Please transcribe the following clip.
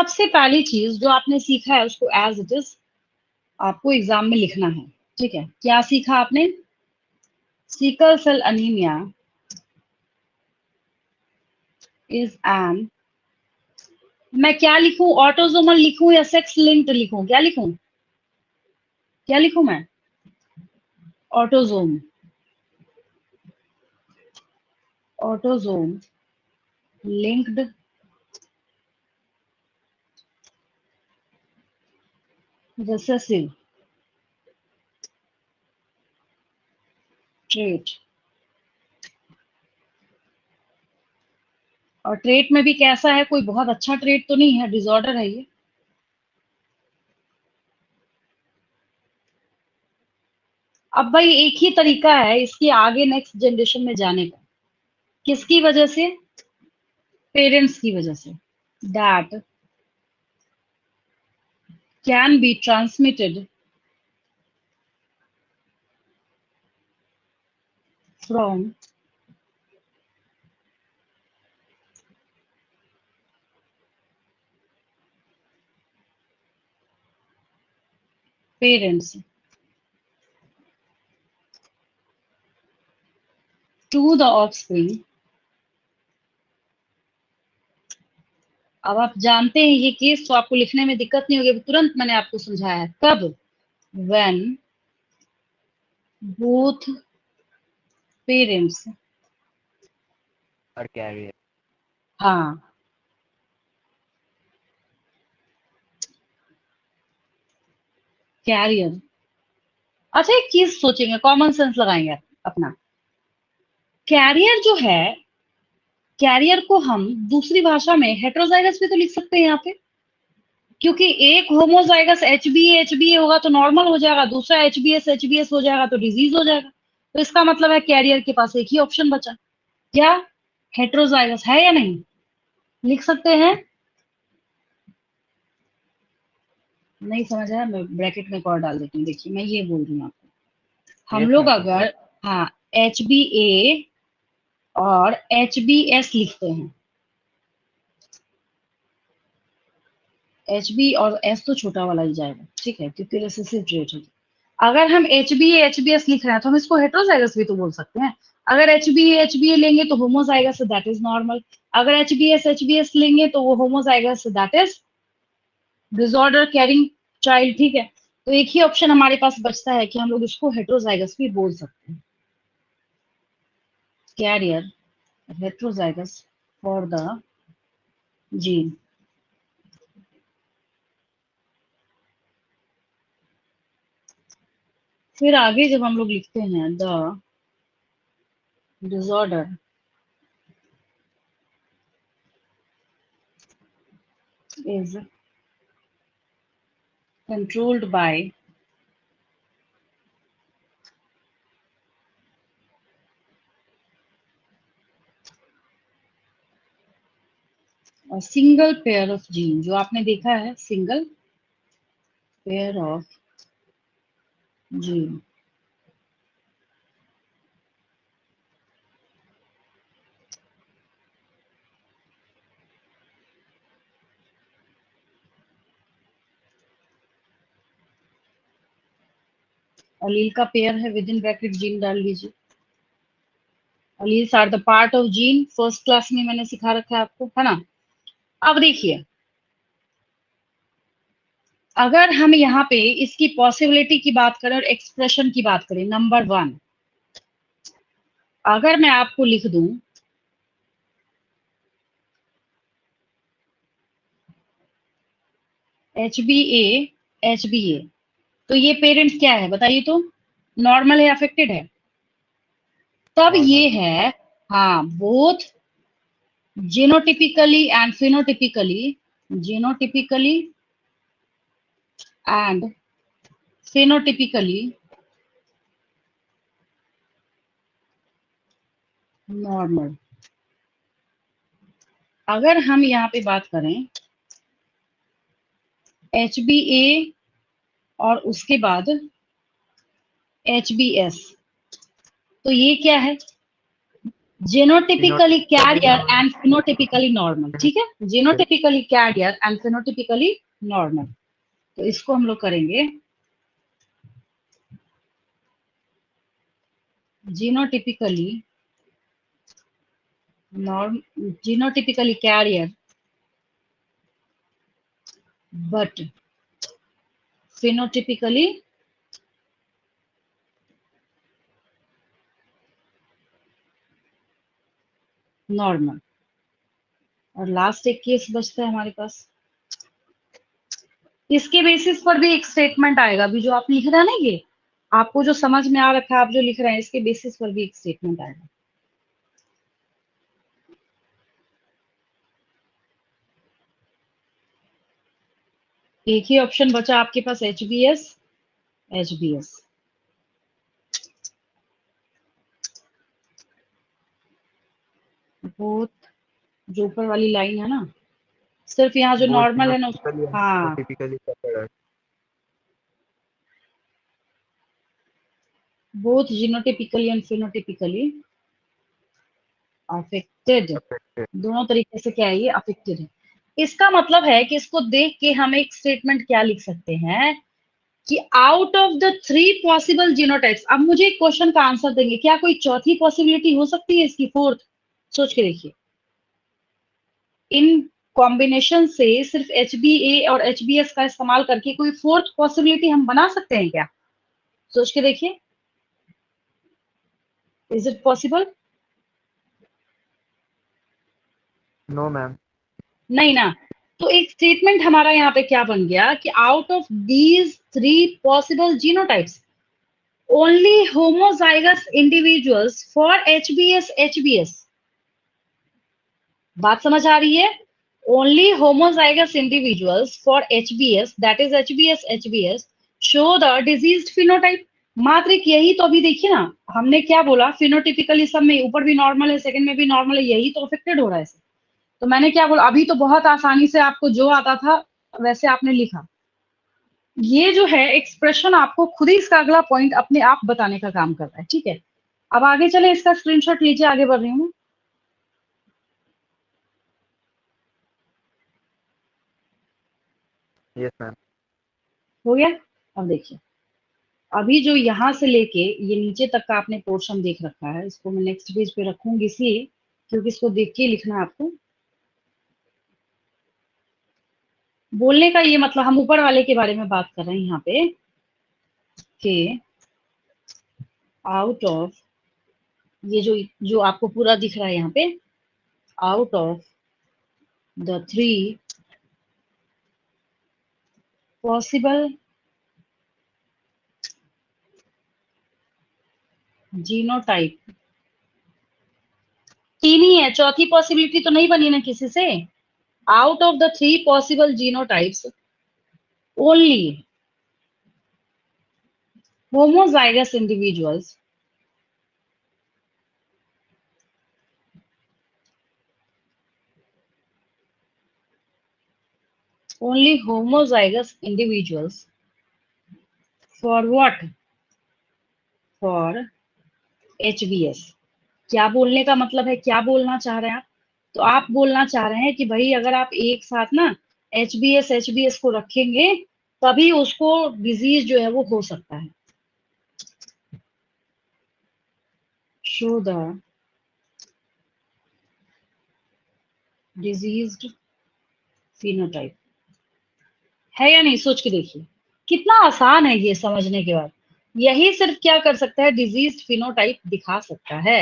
सबसे पहली चीज जो आपने सीखा है उसको एज इट इज आपको एग्जाम में लिखना है। ठीक है, क्या सीखा आपने? Sickle cell anaemia is an, मैं क्या लिखूं? ऑटोजोमल लिखूं या सेक्स लिंक्ड लिखूं? क्या लिखूं? क्या लिखूं मैं? Autosome, autosome linked recessive trait. और ट्रेट में भी कैसा है? कोई बहुत अच्छा ट्रेट तो नहीं है, डिसऑर्डर है ये। अब भाई एक ही तरीका है इसके आगे नेक्स्ट जनरेशन में जाने का। किसकी वजह से? पेरेंट्स की वजह से। That can be transmitted from parents to the offspring. अब आप जानते हैं ये केस, तो आपको लिखने में दिक्कत नहीं होगी, तुरंत मैंने आपको समझाया है। कब? व्हेन बोथ पेरेंट्स, और कैरियर। हाँ, कैरियर। अच्छा एक चीज सोचेंगे, कॉमन सेंस लगाएंगे अपना। कैरियर जो है, कैरियर को हम दूसरी भाषा में हेट्रोजाइगस भी तो लिख सकते हैं यहाँ पे, क्योंकि एक होमोजाइगस एच बी ए होगा तो नॉर्मल हो जाएगा, दूसरा एच बी एस हो जाएगा तो डिजीज हो जाएगा। तो इसका मतलब है कैरियर के पास एक ही ऑप्शन बचा। क्या? हेट्रोजाइगस है या नहीं? लिख सकते हैं? नहीं समझ आया? मैं ब्रैकेट में एक और डाल देती हूँ, देखिए मैं ये बोल रही हूँ आपको। हम यस लोग मैम, अगर, हाँ, एच बी ए और एच बी एस लिखते हैं, एच बी और एस तो छोटा वाला ही जाएगा, ठीक है, क्योंकि रिसेसिव ट्रेट है। अगर हम एच बी एस लिख रहे हैं तो हम इसको हेट्रोजाइगस भी तो बोल सकते हैं। अगर एच बी ए लेंगे तो होमोजाइगस, दैट इज नॉर्मल। अगर एच बी एस लेंगे तो वो homozygous, that is disorder carrying child. ठीक है, तो एक ही ऑप्शन हमारे पास बचता है कि हम लोग इसको हेट्रोजाइगस भी बोल सकते हैं। Carrier heterozygous for the gene. फिर आगे जब हम लोग लिखते हैं the disorder is controlled by a single pair of gene, जो आपने देखा है single pair of gene. Allele का पेयर है, विद इन ब्रैकेट जीन डाल लीजिए। Alleles are the part of gene, first class में मैंने सिखा रखा है आपको, है ना? अब देखिए, अगर हम यहाँ पे इसकी पॉसिबिलिटी की बात करें और एक्सप्रेशन की बात करें, नंबर वन, अगर मैं आपको लिख दूं एच बी ए, तो ये पेरेंट्स क्या है बताइए तो? नॉर्मल है, अफेक्टेड है? तब ये नॉर्मल। है, हाँ, both genotypically and phenotypically, genotypically and phenotypically normal. अगर हम यहाँ पे बात करें एच बी ए और उसके बाद एच बी एस, तो ये क्या है? Genotypically carrier and phenotypically normal, ठीक है, genotypically carrier and phenotypically normal. तो इसको हम लोग करेंगे genotypically genotypically carrier but phenotypically normal. और लास्ट एक केस बचता है हमारे पास, इसके बेसिस पर भी एक स्टेटमेंट आएगा। अभी जो आप लिख रहे हैं ना, ये आपको जो समझ में आ रखा है, आप जो लिख रहे हैं, इसके बेसिस पर भी एक स्टेटमेंट आएगा। एक ही ऑप्शन बचा आपके पास, HBS HBS। बहुत जो ऊपर वाली लाइन है ना, सिर्फ यहाँ जो नॉर्मल है ना, हाँ, both genotypically and phenotypically affected, दोनों तरीके से क्या है, ये अफेक्टेड है। इसका मतलब है कि इसको देख के हम एक स्टेटमेंट क्या लिख सकते हैं कि out of the 3 possible genotypes, अब मुझे एक क्वेश्चन का आंसर देंगे, क्या कोई चौथी पॉसिबिलिटी हो सकती है इसकी, फोर्थ? सोच के देखिए, इन कॉम्बिनेशन से सिर्फ HBA और HBS का इस्तेमाल करके कोई फोर्थ पॉसिबिलिटी हम बना सकते हैं क्या? सोच के देखिए, is it possible? No ma'am. नहीं ना। तो एक स्टेटमेंट हमारा यहाँ पे क्या बन गया कि out of these 3 possible genotypes only homozygous individuals for HBS बात समझ आ रही है? Only homozygous individuals for HBS, that is HBS show the diseased phenotype. मात्र एक यही तो, अभी देखिए ना, हमने क्या बोला, फिनोटिपिकली सब में ऊपर भी नॉर्मल है, सेकंड में भी नॉर्मल है, यही तो अफेक्टेड हो रहा है। तो मैंने क्या बोला, अभी तो बहुत आसानी से आपको जो आता था वैसे आपने लिखा। ये जो है एक्सप्रेशन आपको खुद ही इसका अगला पॉइंट अपने आप बताने का काम कर रहा है, ठीक है। अब आगे चले, इसका स्क्रीनशॉट लीजिए, आगे बढ़ रही हूँ। Yes ma'am. हो गया? अब देखिए, अभी जो यहां से लेके ये नीचे तक का आपने पोर्शन देख रखा है, इसको मैं नेक्स्ट पेज पे रखूंगी इसलिए क्योंकि इसको देख के लिखना है आपको। बोलने का ये मतलब, हम ऊपर वाले के बारे में बात कर रहे हैं यहाँ पे कि आउट ऑफ, ये जो आपको पूरा दिख रहा है यहाँ पे, out of the 3 possible genotype, 3 ही है, चौथी पॉसिबिलिटी तो नहीं बनी ना किसी से। Out of the 3 possible genotypes only homozygous individuals only homozygous individuals for what? For HBS। क्या बोलने का मतलब है, क्या बोलना चाह रहे हैं आप? तो आप बोलना चाह रहे हैं कि भाई अगर आप एक साथ ना HBS को रखेंगे तभी उसको डिजीज जो है वो हो सकता है। शो द डिजीज्ड फिनोटाइप, है या नहीं? सोच के देखिए, कितना आसान है ये समझने के बाद। यही सिर्फ क्या कर सकता है, डिजीज फिनोटाइप दिखा सकता है।